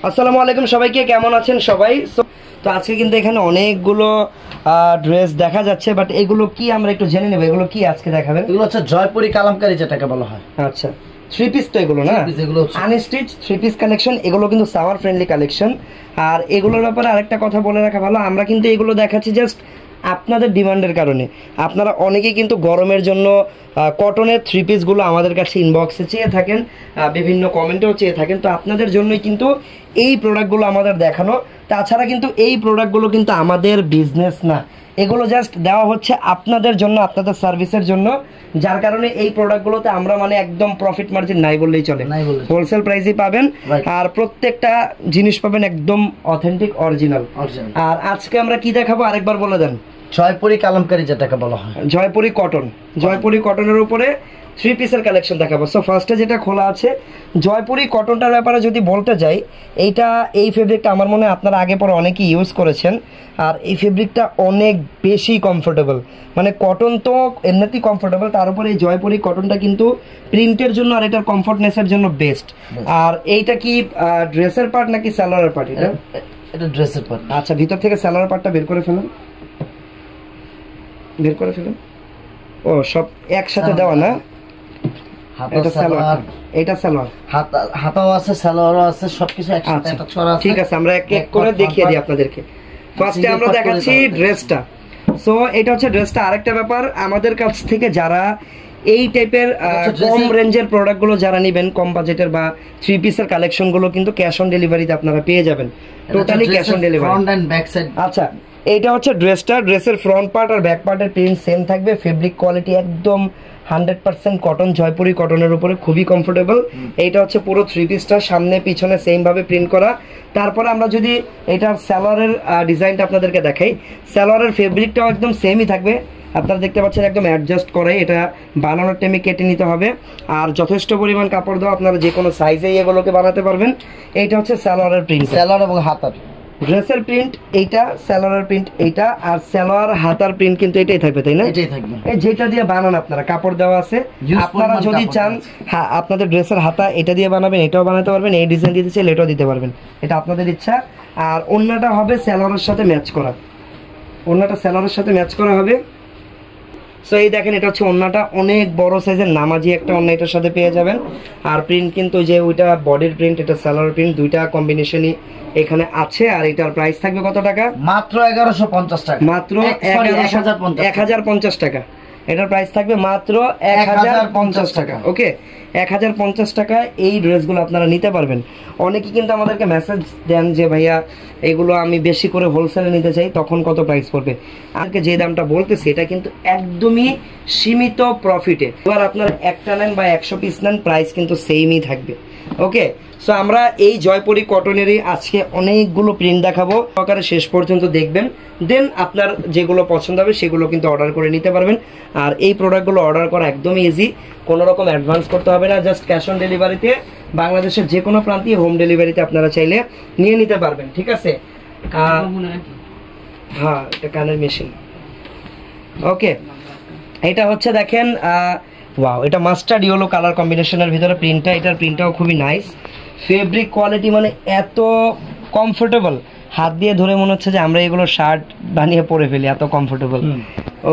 আসসালামু আলাইকুম সবাইকে, কেমন আছেন সবাই? তো আজকে কিন্তু এখানে অনেকগুলো ড্রেস দেখা যাচ্ছে, বাট এগুলো কি আমরা একটু জেনে নেব। এগুলো কি আজকে দেখাবেন? এগুলো হচ্ছে জয়পুরি কালামকারী যেটাকে বলা হয়। আচ্ছা, থ্রি পিস তো এগুলো না, আনস্টিচ থ্রি পিস কালেকশন। এগুলো কিন্তু সামার ফ্রেন্ডলি কালেকশন। আর এগুলোর ব্যাপারে আরেকটা কথা বলে রাখা ভালো, আমরা কিন্তু এগুলো দেখাচ্ছি জাস্ট আপনাদের ডিমান্ডের কারণে। আপনারা অনেকেই কিন্তু গরমের জন্য কটনের থ্রি পিসগুলো আমাদের কাছে ইনবক্সে চেয়ে থাকেন, বিভিন্ন কমেন্টেও চেয়ে থাকেন। তো আপনাদের জন্যই কিন্তু এই প্রোডাক্টগুলো আমাদের দেখানো। তাছাড়া কিন্তু এই প্রোডাক্টগুলো কিন্তু আমাদের বিজনেস না, এগুলো জাস্ট দেওয়া হচ্ছে আপনাদের জন্য, আপনাদের সার্ভিসের জন্য। যার কারণে এই প্রোডাক্টগুলোতে আমরা মানে একদম প্রফিট মার্জিন নাই বললেই চলে, হোলসেল প্রাইসই পাবেন। আর প্রত্যেকটা জিনিস পাবেন একদম অথেন্টিক অরিজিনাল। আর আজকে আমরা কি দেখাবো আরেকবার বলে দেন। জয়পুরি কালামকারী যেটাকে বলা হয়, জয়পুরি কটন। জয়পুরি কটনের উপরে থ্রি পিসের কালেকশন দেখাবো। সো ফার্স্টে যেটা খোলা আছে জয়পুরি কটনটার ব্যাপারে যদি বলতে যাই, এই ফেব্রিকটা আমার মনে হয় আপনারা আগে পরে অনেকেই ইউজ করেছেন। আর এই ফেব্রিকটা অনেক বেশি কমফোর্টেবল, মানে কটন তো এমনিতেই কমফোর্টেবল, তার উপরে এই জয়পুরি কটনটা কিন্তু প্রিন্টের জন্য আর এটার কমফোর্টনেসের জন্য বেস্ট। আর এইটা কি ড্রেসের পার্ট নাকি সালোয়ারের পার্ট? এটা ড্রেসের পার্ট। আচ্ছা, ভিতর থেকে সালোয়ার পার্টটা বের করে ফেলুন, বের করে ফেলুন। ও সব একসাথে দেওয়া না? এটা সালোয়ার, এটা সালোয়ার, হাতাও আছে, সালোয়ারও আছে, সবকিছু একসাথে একটা ছড়া আছে। ঠিক আছে, আমরা এক এক করে দেখিয়ে দিই আপনাদেরকে। ফার্স্টে আমরা দেখাচ্ছি ড্রেসটা। সো এটা হচ্ছে ড্রেসটা। আরেকটা ব্যাপার, আমাদের কাছ থেকে যারা এই টাইপের কম রেঞ্জের প্রোডাক্টগুলো যারা নেবেন, কম বাজেটের বা থ্রি পিসের কালেকশনগুলো কিন্তু ক্যাশ অন ডেলিভারিতে আপনারা পেয়ে যাবেন, totally cash on delivery. Front end back side. আচ্ছা, এইটা হচ্ছে ড্রেসটা। ড্রেসের ফ্রন্ট পার্ট আর ব্যাক পার্টের প্রিন্ট সেম থাকবে। ফেব্রিক কোয়ালিটি একদম 100% কটন, জয়পুরি কটনের উপরে, খুবই কমফোর্টেবল। এইটা হচ্ছে পুরো থ্রি পিসটা, সামনে পিছনে সেম ভাবে প্রিন্ট করা। তারপরে আমরা যদি এটার সালোয়ারের ডিজাইনটা আপনাদেরকে দেখাই, সালোয়ারের ফেব্রিকটাও একদম সেমই থাকবে। আপনারা দেখতে পাচ্ছেন একদম অ্যাডজাস্ট করে, এটা বানানোর টাইমে কেটে নিতে হবে। আর যথেষ্ট পরিমাণ কাপড় দেওয়া, আপনারা যে কোনো সাইজেই এগুলোকে বানাতে পারবেন। এইটা হচ্ছে সালোয়ারের প্রিন্ট, সালোয়ার এবং হাতার। ড্রেসের প্রিন্ট এইটা, সালোয়ারের প্রিন্ট এইটা, আর সালোয়ার হাতার প্রিন্ট কিন্তু এটাই থাকবে, তাই না? এটাই থাকবে। এই যেটা দিয়ে বানান আপনারা, কাপড় দেওয়া আছে, আপনারা যদি চান হ্যাঁ আপনাদের ড্রেসের হাতা এটা দিয়ে বানাবেন, এটাও বানাতে পারবেন। এই ডিজাইন দিতে চাইলে এটাও দিতে পারবেন, এটা আপনাদের ইচ্ছা। আর ওড়নাটা হবে সালোয়ারের সাথে ম্যাচ করা, ওড়নাটা সালোয়ারের সাথে ম্যাচ করা হবে। সো এই দেখেন, এটা হচ্ছে ওড়নাটা, অনেক বড় সাইজের নামাজি একটা ওড়না এটার সাথে পেয়ে যাবেন। আর প্রিন্ট কিন্তু যে ওইটা বডির প্রিন্ট, এটা সালোয়ার প্রিন্ট, দুইটা কম্বিনেশনই এখানে আছে। আর এটার প্রাইস থাকবে কত টাকা? মাত্র 1150 টাকা। মাত্র 1050 টাকা। এটার প্রাইস থাকবে মাত্র 1050 টাকা। ওকে, 1050 টাকায় এই ড্রেসগুলো আপনারা নিতে পারবেন। অনেকে কিন্তু আমাদেরকে মেসেজ দেন যে ভাইয়া এগুলো আমি বেশি করে হোলসেলে নিতে চাই, তখন কত প্রাইস পড়বে? আজকে যে দামটা বলতেছি এটা কিন্তু একদমই সীমিত প্রফিটে। এবার আপনারা একটা নেন বা 100 পিস নেন, প্রাইস কিন্তু সেমই থাকবে। ওকে, সো আমরা এই জয়পুরি কটনেরই আজকে অনেকগুলো প্রিন্ট দেখাবো, সহকারে শেষ পর্যন্ত দেখবেন। দেন আপনার যেগুলো পছন্দ হবে সেগুলো কিন্তু অর্ডার করে নিতে পারবেন। আর এই প্রোডাক্টগুলো অর্ডার করা একদমই ইজি, কোনো রকম অ্যাডভান্স করতে হবে না, জাস্ট ক্যাশ অন ডেলিভারিতে বাংলাদেশের যে কোনো প্রান্তে হোম ডেলিভারিতে আপনারা চাইলে নিয়ে নিতে পারবেন। ঠিক আছে? হ্যাঁ, এটা কানের মেশিন। ওকে, এটা হচ্ছে দেখেন, ওয়াও, এটা মাস্টার্ড ইয়েলো কালার কম্বিনেশনের ভিতরে প্রিন্টটা, এটার প্রিন্টটাও খুবই নাইস। ফেব্রিক কোয়ালিটি মানে এত কমফোর্টেবল, হাত দিয়ে ধরে মনে হচ্ছে যে আমরা এগুলো শার্ট বানিয়ে পরে ফেলি, এত কমফোর্টেবল।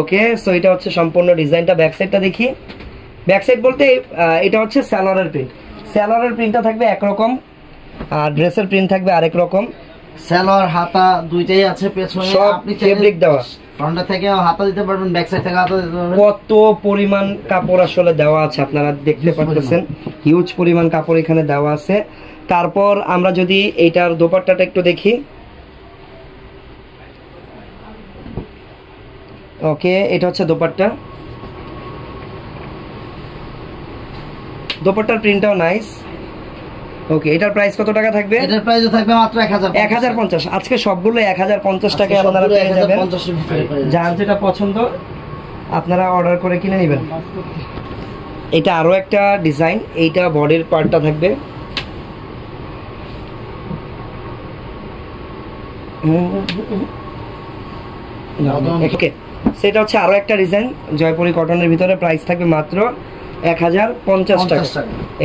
ওকে, সো এটা হচ্ছে সম্পূর্ণ ডিজাইনটা। ব্যাক সাইডটা দেখি। ব্যাক সাইড বলতে এটা হচ্ছে সালোয়ারের প্রিন্ট। সালোয়ারের প্রিন্টটা থাকবে একরকম, আর ড্রেসের প্রিন্ট থাকবে আরেক রকম। সালোয়ার হাতা দুইটাই আছে, পেছনে আপনি ফেব্রিক দেওয়া, ফ্রন্ট থেকে হাতা দিতে পারবেন, ব্যাক সাইড থেকে হাতা দিতে পারবেন। কত পরিমাণ কাপড় আসলে দেওয়া আছে আপনারা দেখতে পাচ্ছেন, হিউজ পরিমাণ কাপড় এখানে দেওয়া আছে। তারপর আমরা যদি এইটার দোপাট্টাটা একটু দেখি। ওকে, এটা হচ্ছে দোপাট্টা, দোপাট্টার প্রিন্টটাও নাইস। ওকে, এটার প্রাইস কত টাকা থাকবে? এটার প্রাইস থাকবে মাত্র 1050। আজকে সবগুলো 1050 টাকায় আপনারা পেয়ে যাবেন। যার যেটা পছন্দ আপনারা অর্ডার করে কিনে নেবেন। এটা আরো একটা ডিজাইন, এইটা বডির পার্টটা থাকবে। ওকে, সেটা হচ্ছে আরো একটা ডিজাইন জয়পুরি কটনের ভিতরে, প্রাইস থাকবে মাত্র 1050 টাকা।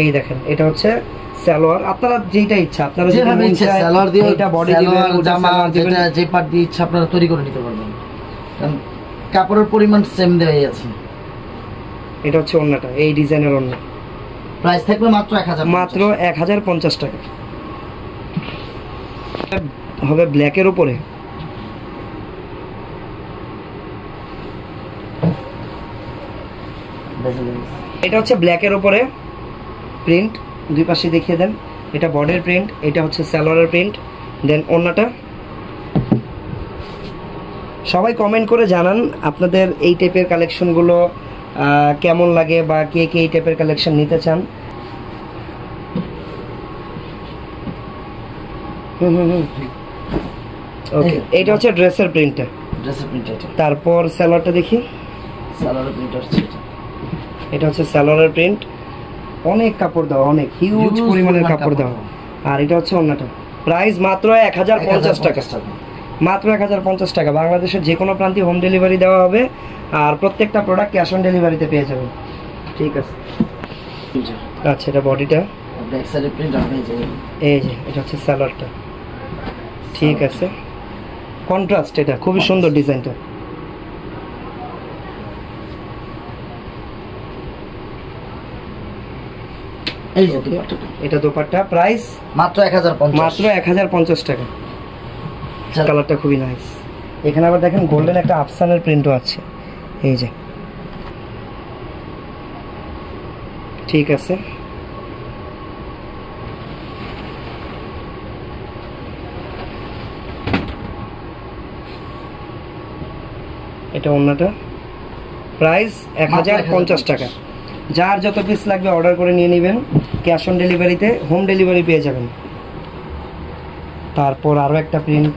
এই দেখেন, এটা হচ্ছে সালোয়ার আপনারা যেটা ইচ্ছা, আপনারা যেভাবে ইচ্ছা সালোয়ার দিয়ে এটা বডি সালোয়ার দিবেন, জামা যেটা যে পার্ট দিয়ে ইচ্ছা আপনারা তৈরি করে নিতে পারবেন, কারণ কাপড়ের পরিমাণ সেম দেওয়াই আছে। এটা হচ্ছে ওন্নাটা, এই ডিজাইনের ওন্না, প্রাইস থাকবে মাত্র 1000, মাত্র 1050 টাকা। হবে ব্ল্যাকের উপরে, এটা হচ্ছে ব্ল্যাকের উপরে প্রিন্ট, দুই পাশে দেখিয়ে দেন। এটা বডির প্রিন্ট, এটা হচ্ছে সালোয়ারের প্রিন্ট, দেন ওন্নাটা। সবাই কমেন্ট করে জানান আপনাদের এই টাইপের কালেকশনগুলো কেমন লাগে, বা কে কে এই টাইপের কালেকশন নিতে চান। ওকে, এটা হচ্ছে ড্রেসের প্রিন্টটা, ড্রেসের প্রিন্ট এটা। তারপর সালোয়ারটা দেখি, সালোয়ারের প্রিন্ট হচ্ছে এটা। এটা হচ্ছে সালোয়ারের প্রিন্ট, অনেক কাপড় দেওয়া, অনেক হিউজ পরিমাণের কাপড় দেওয়া। আর এটা হচ্ছে ওন্নাটা, প্রাইস মাত্র 1050 টাকা, মাত্র 1050 টাকা। বাংলাদেশের যে কোনো প্রান্তে হোম ডেলিভারি দেওয়া হবে, আর প্রত্যেকটা প্রোডাক্ট ক্যাশ অন ডেলিভারিতে পেয়ে যাবেন। ঠিক আছে, আচ্ছা এটা বডিটা, ব্যাক সাইডে প্রিন্ট হবে এই যে এটা হচ্ছে সালোয়ারটা। ঠিক আছে, কন্ট্রাস্ট, এটা খুবই সুন্দর ডিজাইনটা। এই যে দুপাট্টা, এটা দোপাট্টা, প্রাইস মাত্র 1050, মাত্র 1050 টাকা। কালারটা খুবই নাইস। এখানে আবার দেখেন গোল্ডেন একটা আফসানের প্রিন্টও আছে, এই যে। ঠিক আছে, এটা ওন্নাটা, প্রাইস 1050 টাকা। যার যত পিস লাগবে অর্ডার করে নিয়ে নেবেন, ক্যাশ অন ডেলিভারিতে হোম ডেলিভারি পেয়ে যাবেন। তারপর আরও একটা প্রিন্ট,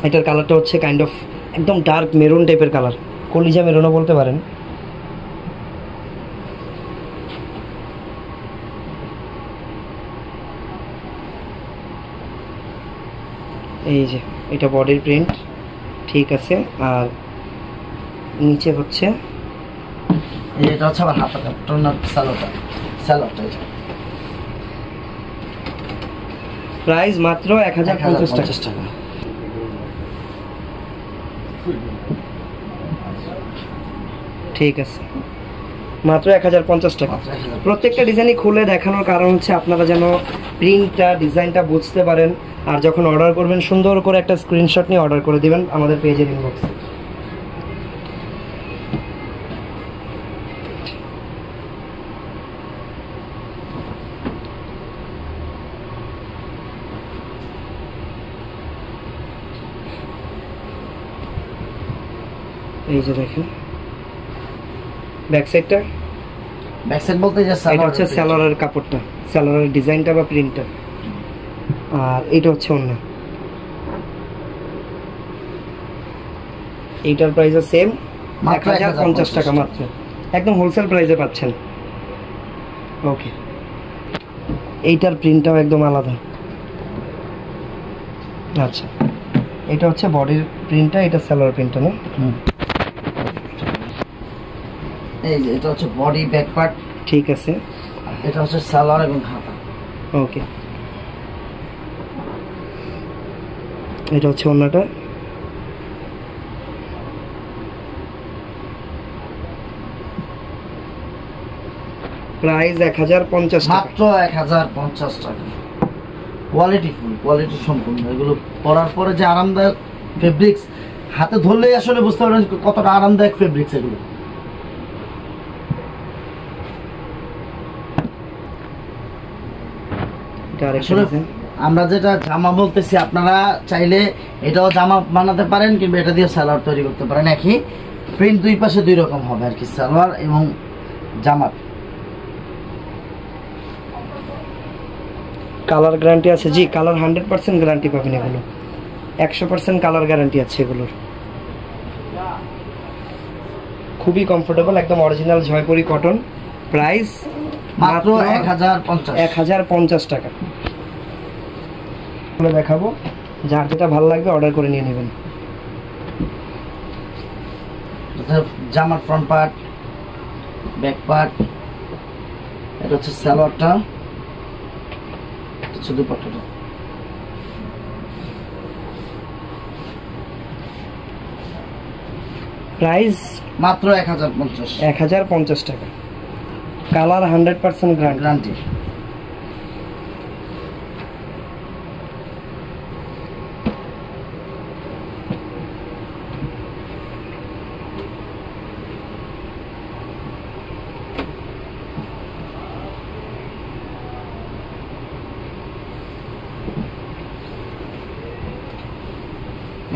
এটার কালারটা হচ্ছে কাইন্ড অফ একদম ডার্ক মেরুন টাইপের কালার, কলিজা মেরুনও বলতে পারেন। এই যে এটা বডির প্রিন্ট। ঠিক আছে, আর নিচে হচ্ছে এটা হচ্ছে আবার হাফ টোনার সালোয়ারটা এটা। প্রাইস মাত্র 1050 টাকা। ঠিক আছে, মাত্র 1050 টাকা। প্রত্যেকটা ডিজাইনই খুলে দেখানোর কারণ হচ্ছে আপনারা যেন প্রিন্টটা, ডিজাইনটা বুঝতে পারেন, আর যখন অর্ডার করবেন সুন্দর করে একটা স্ক্রিনশট নিয়ে অর্ডার করে দিবেন আমাদের পেজের ইনবক্সে। এই যে দেখেন ব্যাক সাইডটা, ব্যাক সাইড বলতে যে এটা হচ্ছে সালোয়ারের কাপড়টা, সালোয়ারের ডিজাইনটা বা প্রিন্টটা, আর এটা হচ্ছে ওন্না। এইটার প্রাইসও সেম 1050 টাকা মাত্র, একদম হোলসেল প্রাইসে পাচ্ছেন। ওকে, এইটার প্রিন্টটাও একদম আলাদা। আচ্ছা, এটা হচ্ছে বডির প্রিন্টটা, এটা সালোয়ার প্রিন্টটা না? এই যে এটা হচ্ছে বডি ব্যাক পার্ট। ঠিক আছে, এটা হচ্ছে সালোয়ার এবং হাতা। ওকে, এটা হচ্ছে ওন্নাটা। প্রাইস 1050 টাকা, মাত্র 1050 টাকা। কোয়ালিটি ফুল, কোয়ালিটি সম্পূর্ণ। এগুলো পরার পরে যে আরামদায়ক ফেব্রিক্স, হাতে ধরলেই আসলে বুঝতে পারবেন কতটা আরামদায়ক ফেব্রিক্স এগুলো। আমরা যেটা জামা বলতেছি, আপনারা চাইলে এটাও জামা বানাতে পারেন, কিংবা এটা দিয়ে সালোয়ার তৈরি করতে পারেন। একই প্রিন্ট, দুই পাশে দুই রকম হবে আর কি, সালোয়ার এবং জামার। কালার গ্যারান্টি আছে? জি, কালার 100% গ্যারান্টি পাবেন। এগুলো 100% কালার গ্যারান্টি আছে এগুলোর। খুবই কমফোর্টেবল, একদম অরিজিনাল জয়পুরি কটন। প্রাইস মাত্র 1050 টাকা। দেখাবো, যার যেটা ভালো লাগবে অর্ডার করে নিয়ে নেবেন। জামার ফ্রন্ট পার্ট, ব্যাক পার্ট, এটা হচ্ছে সালোয়ারটা, হচ্ছে দুপাট্টাটা। প্রাইস মাত্র 1050। 1050 টাকা। Colour 100% guarantee.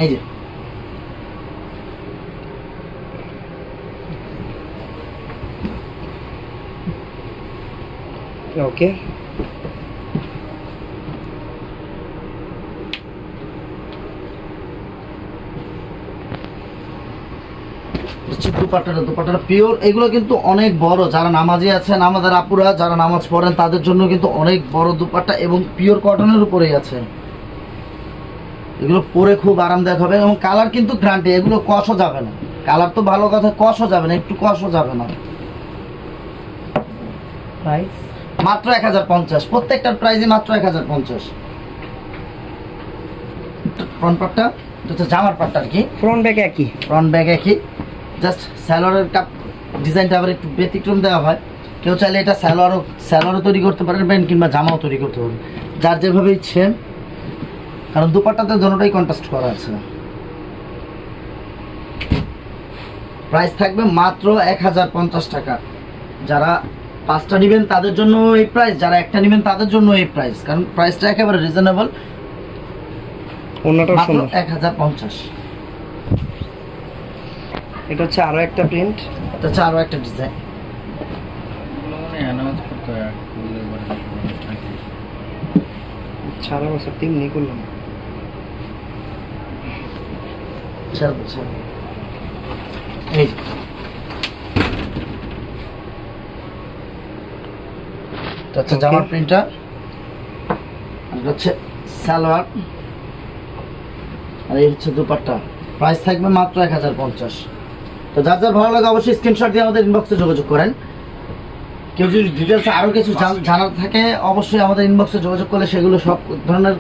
এই যে ওকে, দুপাট্টাটা পিওর। এগুলো কিন্তু অনেক বড়, যারা নামাজি আছেন আমাদের আপুরা যারা নামাজ পড়েন তাদের জন্য কিন্তু অনেক বড় দুপাট্টা এবং পিওর কটনের উপরেই আছে। এগুলো পরে খুব আরামদায়ক হবে এবং কালার কিন্তু গ্যারান্টি, এগুলো কষও যাবে না। কালার তো ভালো কথা, কষও যাবে না, একটু কষও যাবে না। প্রাইস মাত্র 1050, প্রত্যেকটার প্রাইসই মাত্র 1050। ফ্রন্ট পার্টটা হচ্ছে জামার পার্টটা আর কি, ফ্রন্ট ব্যাক একই, ফ্রন্ট ব্যাক একই, জাস্ট সালোয়ারের কাপ ডিজাইনটা আবার একটু ব্যতিক্রম দেওয়া হয়। কেউ চাইলে এটা সালোয়ারও তৈরি করতে পারবেন কিংবা জামাও তৈরি করতে পারবেন, যার যেভাবে ইচ্ছে, কারণ দুপাট্টাতে দুটোটাই কন্ট্রাস্ট করা আছে। প্রাইস থাকবে মাত্র 1050 টাকা। যারা 5টা নেবেন তাদের জন্য এই প্রাইস, যারা একটা নেবেন তাদের জন্য এই প্রাইস, কারণ প্রাইসটা একেবারে রিজনেবল। ওন্নাটা মাত্র সুন্দর। 1050। এটা হচ্ছে আরো একটা প্রিন্ট, এটা হচ্ছে আরো একটা ডিজাইন। সারা বছর তেমনি করলাম। এই এটা হচ্ছে জামার প্রিন্টটা, আর হচ্ছে সালোয়ার, আর এই হচ্ছে দুপাট্টা। প্রাইস থাকবে মাত্র 1050। তো যার যার ভালো লাগে অবশ্যই স্ক্রিনশট দিয়ে আমাদের ইনবক্সে যোগাযোগ করেন। কেউ যদি ডিটেলসে আরো কিছু জানার থাকে অবশ্যই আমাদের ইনবক্সে যোগাযোগ করলে সেগুলো সব ধরনের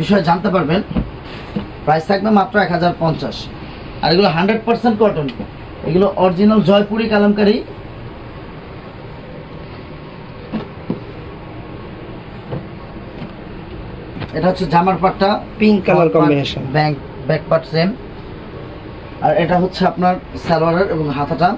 বিষয় জানতে পারবেন। প্রাইস থাকবে মাত্র 1050। আর এগুলো 100% কটন, এগুলো অরিজিনাল জয়পুরি কালামকারী। এটা হচ্ছে জামার পাটটা, pink colour combination, back part same. আর এটা হচ্ছে আপনার সালোয়ারের এবং হাতাটা।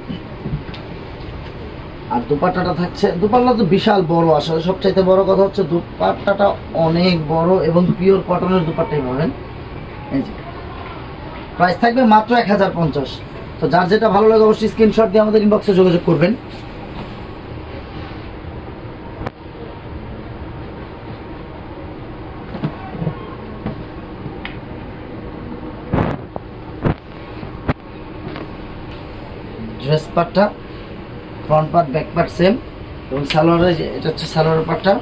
আর দুপাট্টাটা থাকছে, দুপাট্টা তো বিশাল বড়, আসলে সবচাইতে বড় কথা হচ্ছে দুপাট্টাটা অনেক বড় এবং পিওর কটনের দুপাট্টাই পাবেন। এই যে প্রাইস থাকবে মাত্র 1050। তো যার যেটা ভালো লাগে অবশ্যই স্ক্রিনশট দিয়ে আমাদের ইনবক্সে যোগাযোগ করবেন। ড্রেস পার্টটা, front part back part same এবং সালোয়ারের এটা হচ্ছে সালোয়ারের পার্টটা,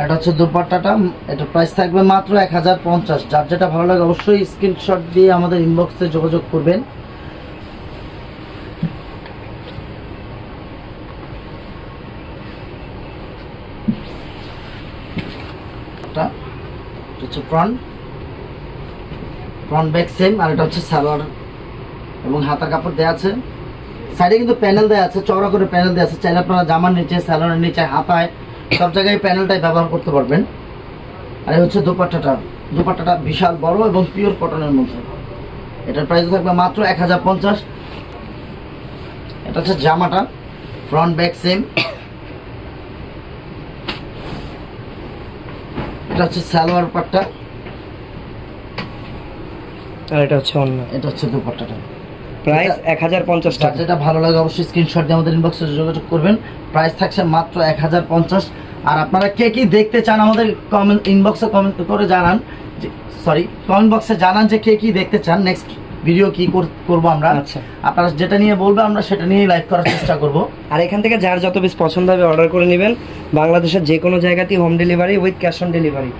এটা হচ্ছে দুপাট্টাটা। এটা প্রাইস থাকবে মাত্র 1050। যার যেটা ভালো লাগে অবশ্যই স্ক্রিনশট দিয়ে আমাদের ইনবক্সে যোগাযোগ করবেন। এটা হচ্ছে ফ্রন্ট ব্যাক সেম, আর এটা হচ্ছে সালোয়ার এবং হাতার কাপড় দেওয়া আছে। সাইডে কিন্তু প্যানেল দেওয়া আছে, চওড়া করে প্যানেল দেওয়া আছে, চাইলে আপনারা জামার নিচে, সালোয়ারের নিচে, হাতায় সব জায়গায় প্যানেলটাই ব্যবহার করতে পারবেন। আর এই হচ্ছে দুপাট্টাটা বিশাল বড় এবং পিওর কটনের মধ্যে। এটার প্রাইস থাকবে মাত্র 1050। এটা হচ্ছে জামাটা, ফ্রন্ট ব্যাক সেম। এটা হচ্ছে সালোয়ার পাটটা, আর এটা হচ্ছে ওন্না। এটা হচ্ছে দুপাট্টাটা। প্রাইস 1050 টাকা। যেটা ভালো লাগে অবশ্যই স্ক্রিনশট দিয়ে আমাদের ইনবক্সে যোগাযোগ করবেন। প্রাইস থাকছে মাত্র 1050। আর আপনারা কে কি দেখতে চান আমাদের কমেন্ট ইনবক্সে কমেন্ট করে জানান, কমেন্ট বক্সে জানান যে কে কি দেখতে চান, নেক্সট ভিডিও কি করব আমরা। আচ্ছা, আপনারা যেটা নিয়ে বলবেন আমরা সেটা নিয়েই লাইভ করার চেষ্টা করব। আর এখান থেকে যার যত বেশি পছন্দ হবে অর্ডার করে নেবেন। বাংলাদেশের যে কোনো জায়গাতেই home delivery with cash on delivery.